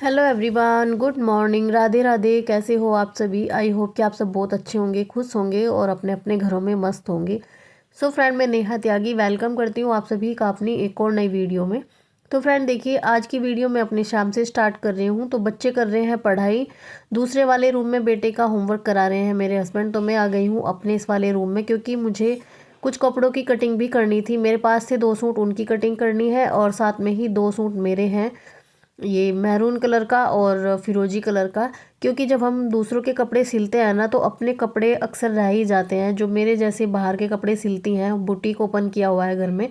Hello everyone, good morning, Radhe Radhe. कैसे हो आप सभी? आई होप कि आप सब बहुत अच्छे होंगे, खुश होंगे और अपने अपने घरों में मस्त होंगे। सो फ्रेंड, मैं नेहा त्यागी वेलकम करती हूँ आप सभी का अपनी एक और नई वीडियो में। तो फ्रेंड देखिए, आज की वीडियो मैं अपने शाम से स्टार्ट कर रही हूँ। तो बच्चे कर रहे हैं पढ़ाई, दूसरे वाले रूम में बेटे का होमवर्क करा रहे हैं मेरे हस्बैंड। तो मैं आ गई हूँ अपने इस वाले रूम में, क्योंकि मुझे कुछ कपड़ों की कटिंग भी करनी थी। मेरे पास से 2 सूट उनकी कटिंग करनी है और साथ में ही 2 सूट मेरे हैं, ये मैरून कलर का और फिरोजी कलर का। क्योंकि जब हम दूसरों के कपड़े सिलते हैं ना, तो अपने कपड़े अक्सर रह ही जाते हैं। जो मेरे जैसे बाहर के कपड़े सिलती हैं, बुटीक ओपन किया हुआ है घर में,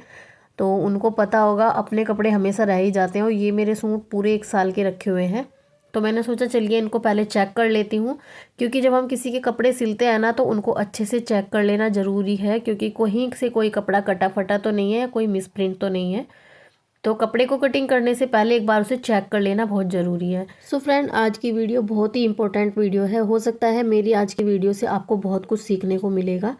तो उनको पता होगा अपने कपड़े हमेशा रह ही जाते हैं। और ये मेरे सूट पूरे 1 साल के रखे हुए हैं। तो मैंने सोचा चलिए इनको पहले चेक कर लेती हूँ, क्योंकि जब हम किसी के कपड़े सिलते हैं ना, तो उनको अच्छे से चेक कर लेना ज़रूरी है। क्योंकि कहीं से कोई कपड़ा कटा फटा तो नहीं है, कोई मिसप्रिंट तो नहीं है। तो कपड़े को कटिंग करने से पहले एक बार उसे चेक कर लेना बहुत ज़रूरी है। सो फ्रेंड, आज की वीडियो बहुत ही इंपॉर्टेंट वीडियो है। हो सकता है मेरी आज की वीडियो से आपको बहुत कुछ सीखने को मिलेगा।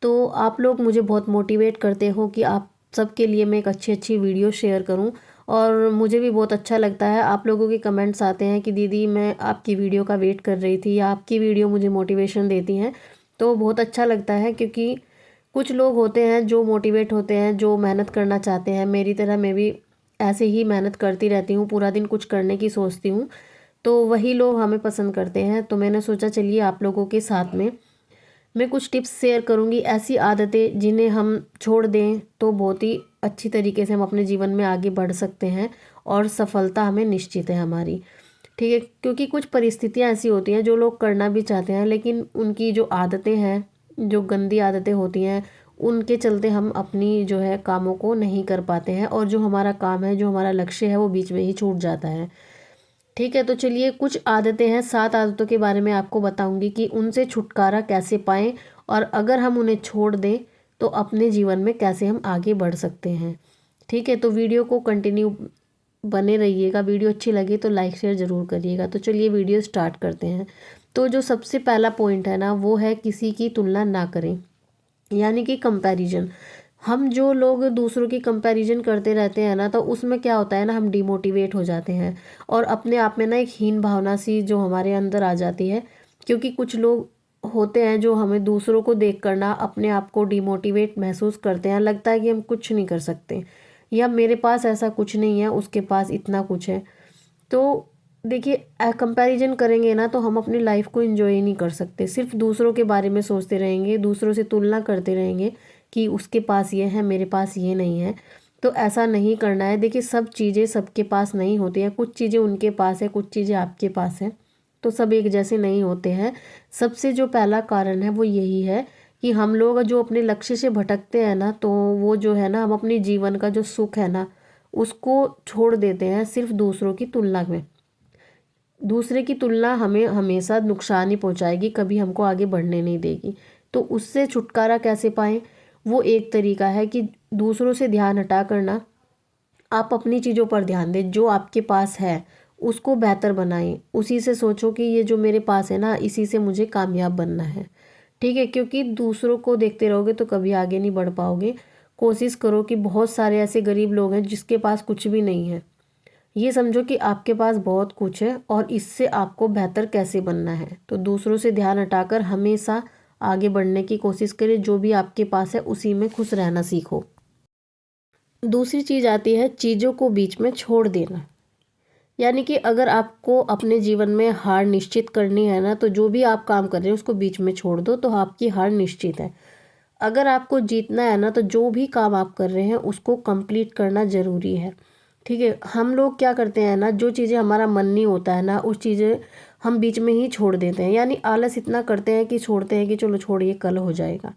तो आप लोग मुझे बहुत मोटिवेट करते हो कि आप सबके लिए मैं एक अच्छी अच्छी वीडियो शेयर करूं। और मुझे भी बहुत अच्छा लगता है, आप लोगों के कमेंट्स आते हैं कि दीदी मैं आपकी वीडियो का वेट कर रही थी, या आपकी वीडियो मुझे मोटिवेशन देती हैं। तो बहुत अच्छा लगता है, क्योंकि कुछ लोग होते हैं जो मोटिवेट होते हैं, जो मेहनत करना चाहते हैं। मेरी तरह मैं भी ऐसे ही मेहनत करती रहती हूँ, पूरा दिन कुछ करने की सोचती हूँ। तो वही लोग हमें पसंद करते हैं। तो मैंने सोचा चलिए आप लोगों के साथ में मैं कुछ टिप्स शेयर करूँगी, ऐसी आदतें जिन्हें हम छोड़ दें तो बहुत ही अच्छी तरीके से हम अपने जीवन में आगे बढ़ सकते हैं और सफलता हमें निश्चित है हमारी। ठीक है, क्योंकि कुछ परिस्थितियाँ ऐसी होती हैं जो लोग करना भी चाहते हैं, लेकिन उनकी जो आदतें हैं, जो गंदी आदतें होती हैं, उनके चलते हम अपनी जो है कामों को नहीं कर पाते हैं, और जो हमारा काम है, जो हमारा लक्ष्य है, वो बीच में ही छूट जाता है। ठीक है, तो चलिए कुछ आदतें हैं, 7 आदतों के बारे में आपको बताऊंगी कि उनसे छुटकारा कैसे पाएं, और अगर हम उन्हें छोड़ दें तो अपने जीवन में कैसे हम आगे बढ़ सकते हैं। ठीक है, तो वीडियो को कंटिन्यू बने रहिएगा। वीडियो अच्छी लगे तो लाइक शेयर ज़रूर करिएगा। तो चलिए वीडियो स्टार्ट करते हैं। तो जो सबसे पहला पॉइंट है ना, वो है किसी की तुलना ना करें, यानी कि कंपैरिजन। हम जो लोग दूसरों की कंपैरिजन करते रहते हैं ना, तो उसमें क्या होता है ना, हम डिमोटिवेट हो जाते हैं और अपने आप में ना एक हीन भावना सी जो हमारे अंदर आ जाती है। क्योंकि कुछ लोग होते हैं जो हमें दूसरों को देख कर ना अपने आप को डिमोटिवेट महसूस करते हैं, लगता है कि हम कुछ नहीं कर सकते, या मेरे पास ऐसा कुछ नहीं है, उसके पास इतना कुछ है। तो देखिए, कंपैरिजन करेंगे ना तो हम अपनी लाइफ को एंजॉय ही नहीं कर सकते। सिर्फ दूसरों के बारे में सोचते रहेंगे, दूसरों से तुलना करते रहेंगे कि उसके पास ये है, मेरे पास ये नहीं है। तो ऐसा नहीं करना है। देखिए, सब चीज़ें सबके पास नहीं होती हैं, कुछ चीज़ें उनके पास है, कुछ चीज़ें आपके पास है। तो सब एक जैसे नहीं होते हैं। सबसे जो पहला कारण है वो यही है कि हम लोग जो अपने लक्ष्य से भटकते हैं ना, तो वो जो है ना, हम अपने जीवन का जो सुख है ना, उसको छोड़ देते हैं सिर्फ दूसरों की तुलना में। दूसरे की तुलना हमें हमेशा नुकसान ही पहुंचाएगी, कभी हमको आगे बढ़ने नहीं देगी। तो उससे छुटकारा कैसे पाएं? वो एक तरीका है कि दूसरों से ध्यान हटा करना, आप अपनी चीज़ों पर ध्यान दें। जो आपके पास है उसको बेहतर बनाएं, उसी से सोचो कि ये जो मेरे पास है ना, इसी से मुझे कामयाब बनना है। ठीक है, क्योंकि दूसरों को देखते रहोगे तो कभी आगे नहीं बढ़ पाओगे। कोशिश करो कि बहुत सारे ऐसे गरीब लोग हैं जिसके पास कुछ भी नहीं है, ये समझो कि आपके पास बहुत कुछ है और इससे आपको बेहतर कैसे बनना है। तो दूसरों से ध्यान हटाकर हमेशा आगे बढ़ने की कोशिश करें। जो भी आपके पास है उसी में खुश रहना सीखो। दूसरी चीज़ आती है चीज़ों को बीच में छोड़ देना। यानी कि अगर आपको अपने जीवन में हार निश्चित करनी है ना, तो जो भी आप काम कर रहे हैं उसको बीच में छोड़ दो, तो आपकी हार निश्चित है। अगर आपको जीतना है ना, तो जो भी काम आप कर रहे हैं उसको कंप्लीट करना ज़रूरी है। ठीक है, हम लोग क्या करते हैं ना, जो चीज़ें हमारा मन नहीं होता है ना, उस चीज़ें हम बीच में ही छोड़ देते हैं। यानी आलस इतना करते हैं कि छोड़ते हैं कि चलो छोड़िए, कल हो जाएगा।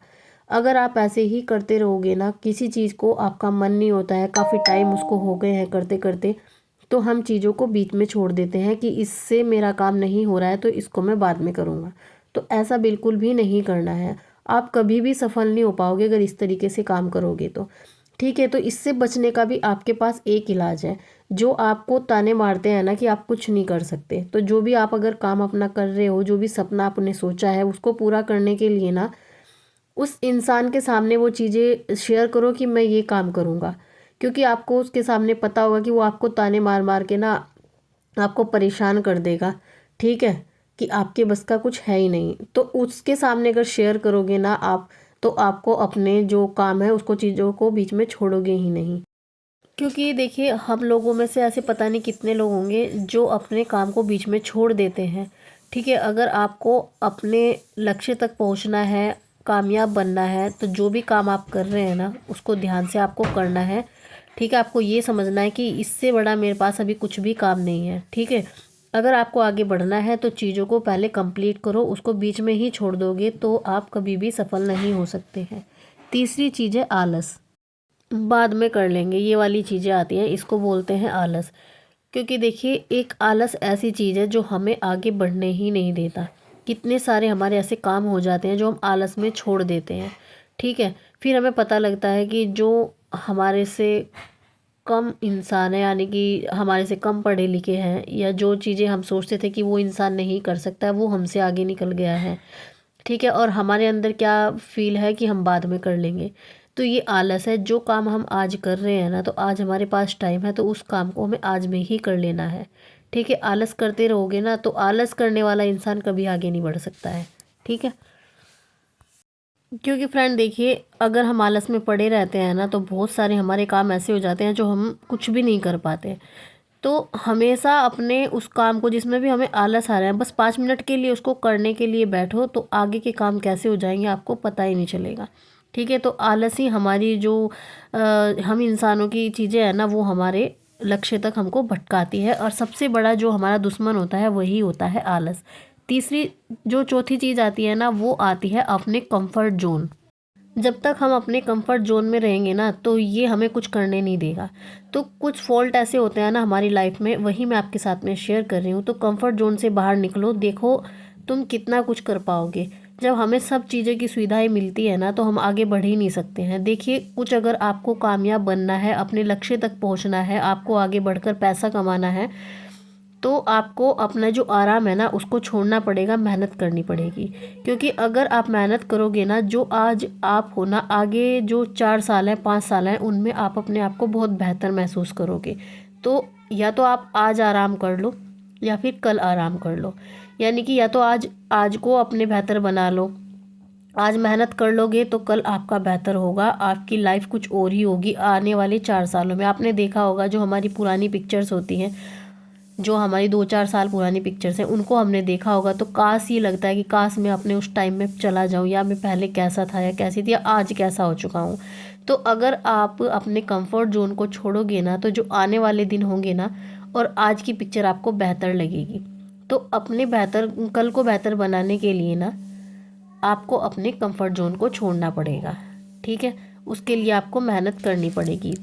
अगर आप ऐसे ही करते रहोगे ना, किसी चीज़ को आपका मन नहीं होता है, काफ़ी टाइम उसको हो गए हैं करते करते, तो हम चीज़ों को बीच में छोड़ देते हैं कि इससे मेरा काम नहीं हो रहा है तो इसको मैं बाद में करूँगा। तो ऐसा बिल्कुल भी नहीं करना है। आप कभी भी सफल नहीं हो पाओगे अगर इस तरीके से काम करोगे तो। ठीक है, तो इससे बचने का भी आपके पास एक इलाज है। जो आपको ताने मारते हैं ना कि आप कुछ नहीं कर सकते, तो जो भी आप अगर काम अपना कर रहे हो, जो भी सपना आपने सोचा है, उसको पूरा करने के लिए ना उस इंसान के सामने वो चीज़ें शेयर करो कि मैं ये काम करूँगा। क्योंकि आपको उसके सामने पता होगा कि वो आपको ताने मार मार के ना आपको परेशान कर देगा, ठीक है, कि आपके बस का कुछ है ही नहीं, तो उसके सामने अगर शेयर करोगे ना आप, तो आपको अपने जो काम है उसको चीज़ों को बीच में छोड़ोगे ही नहीं। क्योंकि देखिए हम लोगों में से ऐसे पता नहीं कितने लोग होंगे जो अपने काम को बीच में छोड़ देते हैं, ठीक है। अगर आपको अपने लक्ष्य तक पहुंचना है, कामयाब बनना है, तो जो भी काम आप कर रहे हैं ना उसको ध्यान से आपको करना है, ठीक है। आपको ये समझना है कि इससे बड़ा मेरे पास अभी कुछ भी काम नहीं है, ठीक है। अगर आपको आगे बढ़ना है तो चीज़ों को पहले कंप्लीट करो, उसको बीच में ही छोड़ दोगे तो आप कभी भी सफल नहीं हो सकते हैं। तीसरी चीज़ है आलस। बाद में कर लेंगे, ये वाली चीज़ें आती हैं, इसको बोलते हैं आलस। क्योंकि देखिए एक आलस ऐसी चीज़ है जो हमें आगे बढ़ने ही नहीं देता। कितने सारे हमारे ऐसे काम हो जाते हैं जो हम आलस में छोड़ देते हैं, ठीक है। फिर हमें पता लगता है कि जो हमारे से कम इंसान है, यानी कि हमारे से कम पढ़े लिखे हैं, या जो चीज़ें हम सोचते थे कि वो इंसान नहीं कर सकता वो हमसे आगे निकल गया है, ठीक है। और हमारे अंदर क्या फील है कि हम बाद में कर लेंगे, तो ये आलस है। जो काम हम आज कर रहे हैं ना, तो आज हमारे पास टाइम है तो उस काम को हमें आज में ही कर लेना है, ठीक है। आलस करते रहोगे ना तो आलस करने वाला इंसान कभी आगे नहीं बढ़ सकता है, ठीक है। क्योंकि फ्रेंड देखिए अगर हम आलस में पड़े रहते हैं ना तो बहुत सारे हमारे काम ऐसे हो जाते हैं जो हम कुछ भी नहीं कर पाते। तो हमेशा अपने उस काम को जिसमें भी हमें आलस आ रहा है, बस 5 मिनट के लिए उसको करने के लिए बैठो, तो आगे के काम कैसे हो जाएंगे आपको पता ही नहीं चलेगा, ठीक है। तो आलस ही हमारी जो हम इंसानों की चीज़ें हैं ना वो हमारे लक्ष्य तक हमको भटकाती है, और सबसे बड़ा जो हमारा दुश्मन होता है वही होता है आलस। तीसरी जो चौथी चीज़ आती है ना वो आती है अपने कंफर्ट जोन। जब तक हम अपने कंफर्ट जोन में रहेंगे ना तो ये हमें कुछ करने नहीं देगा। तो कुछ फॉल्ट ऐसे होते हैं ना हमारी लाइफ में, वही मैं आपके साथ में शेयर कर रही हूँ। तो कंफर्ट जोन से बाहर निकलो, देखो तुम कितना कुछ कर पाओगे। जब हमें सब चीज़ें की सुविधाएं मिलती है ना तो हम आगे बढ़ ही नहीं सकते हैं। देखिए कुछ अगर आपको कामयाब बनना है, अपने लक्ष्य तक पहुँचना है, आपको आगे बढ़कर पैसा कमाना है, तो आपको अपना जो आराम है ना उसको छोड़ना पड़ेगा, मेहनत करनी पड़ेगी। क्योंकि अगर आप मेहनत करोगे ना, जो आज आप हो ना, आगे जो 4 साल हैं 5 साल हैं उनमें आप अपने आप को बहुत बेहतर महसूस करोगे। तो या तो आप आज आराम कर लो या फिर कल आराम कर लो, यानी कि या तो आज आज को अपने बेहतर बना लो। आज मेहनत कर लोगे तो कल आपका बेहतर होगा, आपकी लाइफ कुछ और ही होगी आने वाले 4 सालों में। आपने देखा होगा जो हमारी पुरानी पिक्चर्स होती हैं, जो हमारी 2-4 साल पुरानी पिक्चर्स हैं, उनको हमने देखा होगा तो काश ये लगता है कि काश मैं अपने उस टाइम में चला जाऊं, या मैं पहले कैसा था या कैसी थी, या आज कैसा हो चुका हूं। तो अगर आप अपने कंफर्ट जोन को छोड़ोगे ना तो जो आने वाले दिन होंगे ना, और आज की पिक्चर आपको बेहतर लगेगी। तो अपने बेहतर कल को बेहतर बनाने के लिए ना आपको अपने कंफर्ट जोन को छोड़ना पड़ेगा, ठीक है। उसके लिए आपको मेहनत करनी पड़ेगी।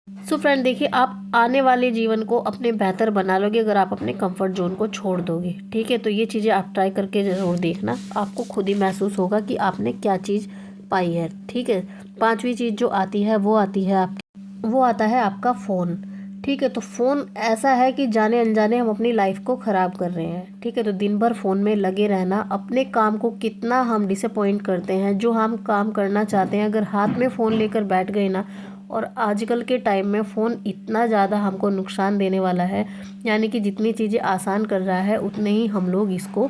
सो फ्रेंड देखिए आप आने वाले जीवन को अपने बेहतर बना लोगे अगर आप अपने कंफर्ट जोन को छोड़ दोगे, ठीक है। तो ये चीज़ें आप ट्राई करके ज़रूर देखना, आपको खुद ही महसूस होगा कि आपने क्या चीज़ पाई है, ठीक है। पांचवी चीज़ जो आती है वो आती है आपकी, वो आता है आपका फ़ोन, ठीक है। तो फ़ोन ऐसा है कि जाने अनजाने हम अपनी लाइफ को ख़राब कर रहे हैं, ठीक है। तो दिन भर फ़ोन में लगे रहना, अपने काम को कितना हम डिसअपॉइंट करते हैं। जो हम काम करना चाहते हैं अगर हाथ में फ़ोन लेकर बैठ गए ना, और आजकल के टाइम में फ़ोन इतना ज़्यादा हमको नुकसान देने वाला है, यानी कि जितनी चीज़ें आसान कर रहा है उतने ही हम लोग इसको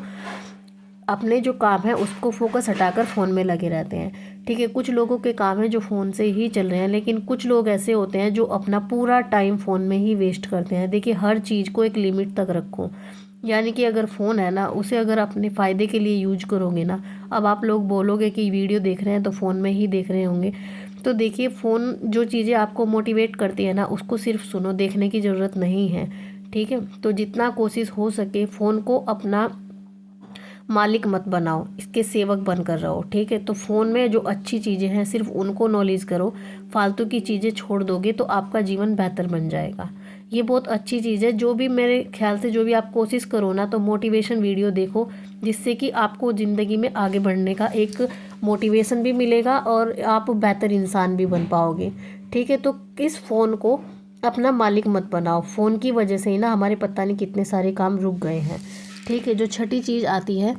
अपने जो काम है उसको फोकस हटाकर फ़ोन में लगे रहते हैं, ठीक है। कुछ लोगों के काम है जो फ़ोन से ही चल रहे हैं, लेकिन कुछ लोग ऐसे होते हैं जो अपना पूरा टाइम फ़ोन में ही वेस्ट करते हैं। देखिए हर चीज़ को एक लिमिट तक रखो, यानी कि अगर फ़ोन है ना उसे अगर अपने फ़ायदे के लिए यूज करोगे ना, अब आप लोग बोलोगे कि वीडियो देख रहे हैं तो फ़ोन में ही देख रहे होंगे, तो देखिए फ़ोन जो चीज़ें आपको मोटिवेट करती है ना उसको सिर्फ सुनो, देखने की ज़रूरत नहीं है, ठीक है। तो जितना कोशिश हो सके फ़ोन को अपना मालिक मत बनाओ, इसके सेवक बनकर रहो, ठीक है। तो फ़ोन में जो अच्छी चीज़ें हैं सिर्फ उनको नॉलेज करो, फालतू की चीज़ें छोड़ दोगे तो आपका जीवन बेहतर बन जाएगा। ये बहुत अच्छी चीज़ है। जो भी मेरे ख्याल से जो भी आप कोशिश करो ना तो मोटिवेशन वीडियो देखो, जिससे कि आपको ज़िंदगी में आगे बढ़ने का एक मोटिवेशन भी मिलेगा और आप बेहतर इंसान भी बन पाओगे, ठीक है। तो इस फ़ोन को अपना मालिक मत बनाओ, फ़ोन की वजह से ही ना हमारे पता नहीं कितने सारे काम रुक गए हैं, ठीक है। जो छठी चीज़ आती है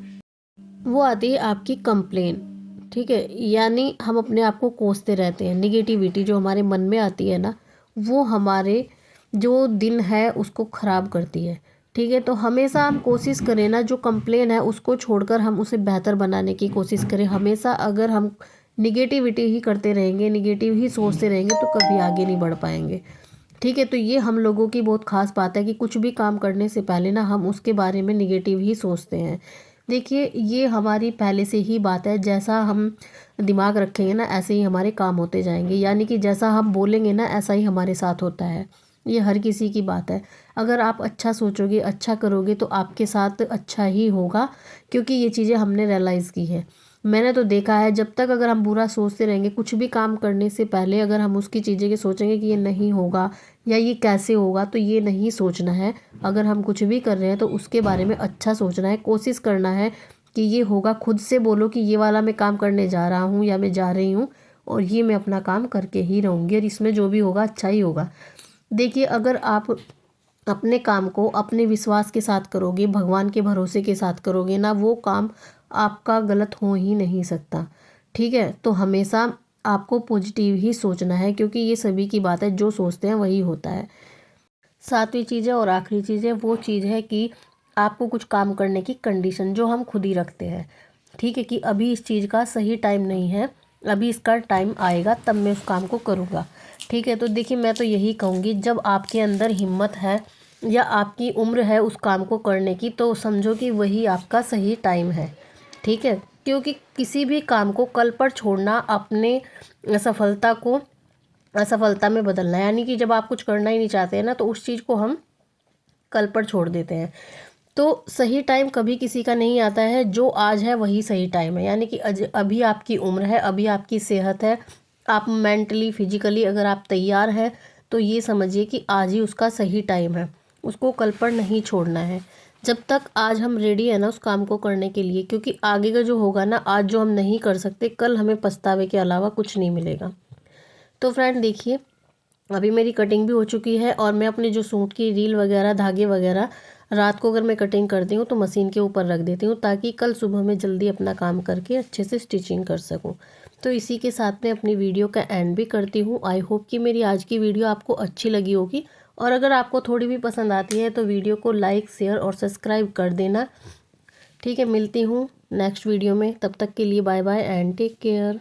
वो आती है आपकी कंप्लेन, ठीक है। यानी हम अपने आप को कोसते रहते हैं, निगेटिविटी जो हमारे मन में आती है ना वो हमारे जो दिन है उसको ख़राब करती है। ठीक है, तो हमेशा हम कोशिश करें ना, जो कंप्लेन है उसको छोड़कर हम उसे बेहतर बनाने की कोशिश करें। हमेशा अगर हम निगेटिविटी ही करते रहेंगे, निगेटिव ही सोचते रहेंगे, तो कभी आगे नहीं बढ़ पाएंगे। ठीक है, तो ये हम लोगों की बहुत ख़ास बात है कि कुछ भी काम करने से पहले ना हम उसके बारे में निगेटिव ही सोचते हैं। देखिए, ये हमारी पहले से ही बात है, जैसा हम दिमाग रखेंगे ना ऐसे ही हमारे काम होते जाएंगे, यानी कि जैसा हम बोलेंगे ना ऐसा ही हमारे साथ होता है। ये हर किसी की बात है। अगर आप अच्छा सोचोगे, अच्छा करोगे, तो आपके साथ अच्छा ही होगा, क्योंकि ये चीज़ें हमने रियलाइज़ की है। मैंने तो देखा है, जब तक अगर हम बुरा सोचते रहेंगे, कुछ भी काम करने से पहले अगर हम उसकी चीज़ें के सोचेंगे कि ये नहीं होगा या ये कैसे होगा, तो ये नहीं सोचना है। अगर हम कुछ भी कर रहे हैं तो उसके बारे में अच्छा सोचना है, कोशिश करना है कि ये होगा। खुद से बोलो कि ये वाला मैं काम करने जा रहा हूँ या मैं जा रही हूँ, और ये मैं अपना काम करके ही रहूँगी, और इसमें जो भी होगा अच्छा ही होगा। देखिए, अगर आप अपने काम को अपने विश्वास के साथ करोगे, भगवान के भरोसे के साथ करोगे ना, वो काम आपका गलत हो ही नहीं सकता। ठीक है, तो हमेशा आपको पॉजिटिव ही सोचना है, क्योंकि ये सभी की बात है, जो सोचते हैं वही होता है। सातवीं चीज़ है और आखिरी चीज़ है, वो चीज़ है कि आपको कुछ काम करने की कंडीशन जो हम खुद ही रखते हैं। ठीक है, कि अभी इस चीज़ का सही टाइम नहीं है, अभी इसका टाइम आएगा तब मैं उस काम को करूँगा। ठीक है, तो देखिए, मैं तो यही कहूँगी, जब आपके अंदर हिम्मत है या आपकी उम्र है उस काम को करने की, तो समझो कि वही आपका सही टाइम है। ठीक है, क्योंकि किसी भी काम को कल पर छोड़ना अपने सफलता को असफलता में बदलना है। यानी कि जब आप कुछ करना ही नहीं चाहते हैं ना, तो उस चीज़ को हम कल पर छोड़ देते हैं। तो सही टाइम कभी किसी का नहीं आता है, जो आज है वही सही टाइम है। यानी कि अभी आपकी उम्र है, अभी आपकी सेहत है, आप मेंटली फिजिकली अगर आप तैयार हैं, तो ये समझिए कि आज ही उसका सही टाइम है, उसको कल पर नहीं छोड़ना है। जब तक आज हम रेडी है ना उस काम को करने के लिए, क्योंकि आगे का जो होगा ना, आज जो हम नहीं कर सकते, कल हमें पछतावे के अलावा कुछ नहीं मिलेगा। तो फ्रेंड देखिए, अभी मेरी कटिंग भी हो चुकी है, और मैं अपने जो सूट की रील वगैरह, धागे वगैरह, रात को अगर मैं कटिंग करती हूँ तो मशीन के ऊपर रख देती हूँ, ताकि कल सुबह मैं जल्दी अपना काम करके अच्छे से स्टिचिंग कर सकूँ। तो इसी के साथ मैं अपनी वीडियो का एंड भी करती हूँ। आई होप कि मेरी आज की वीडियो आपको अच्छी लगी होगी, और अगर आपको थोड़ी भी पसंद आती है तो वीडियो को लाइक, शेयर और सब्सक्राइब कर देना। ठीक है, मिलती हूँ नेक्स्ट वीडियो में, तब तक के लिए bye bye and take care.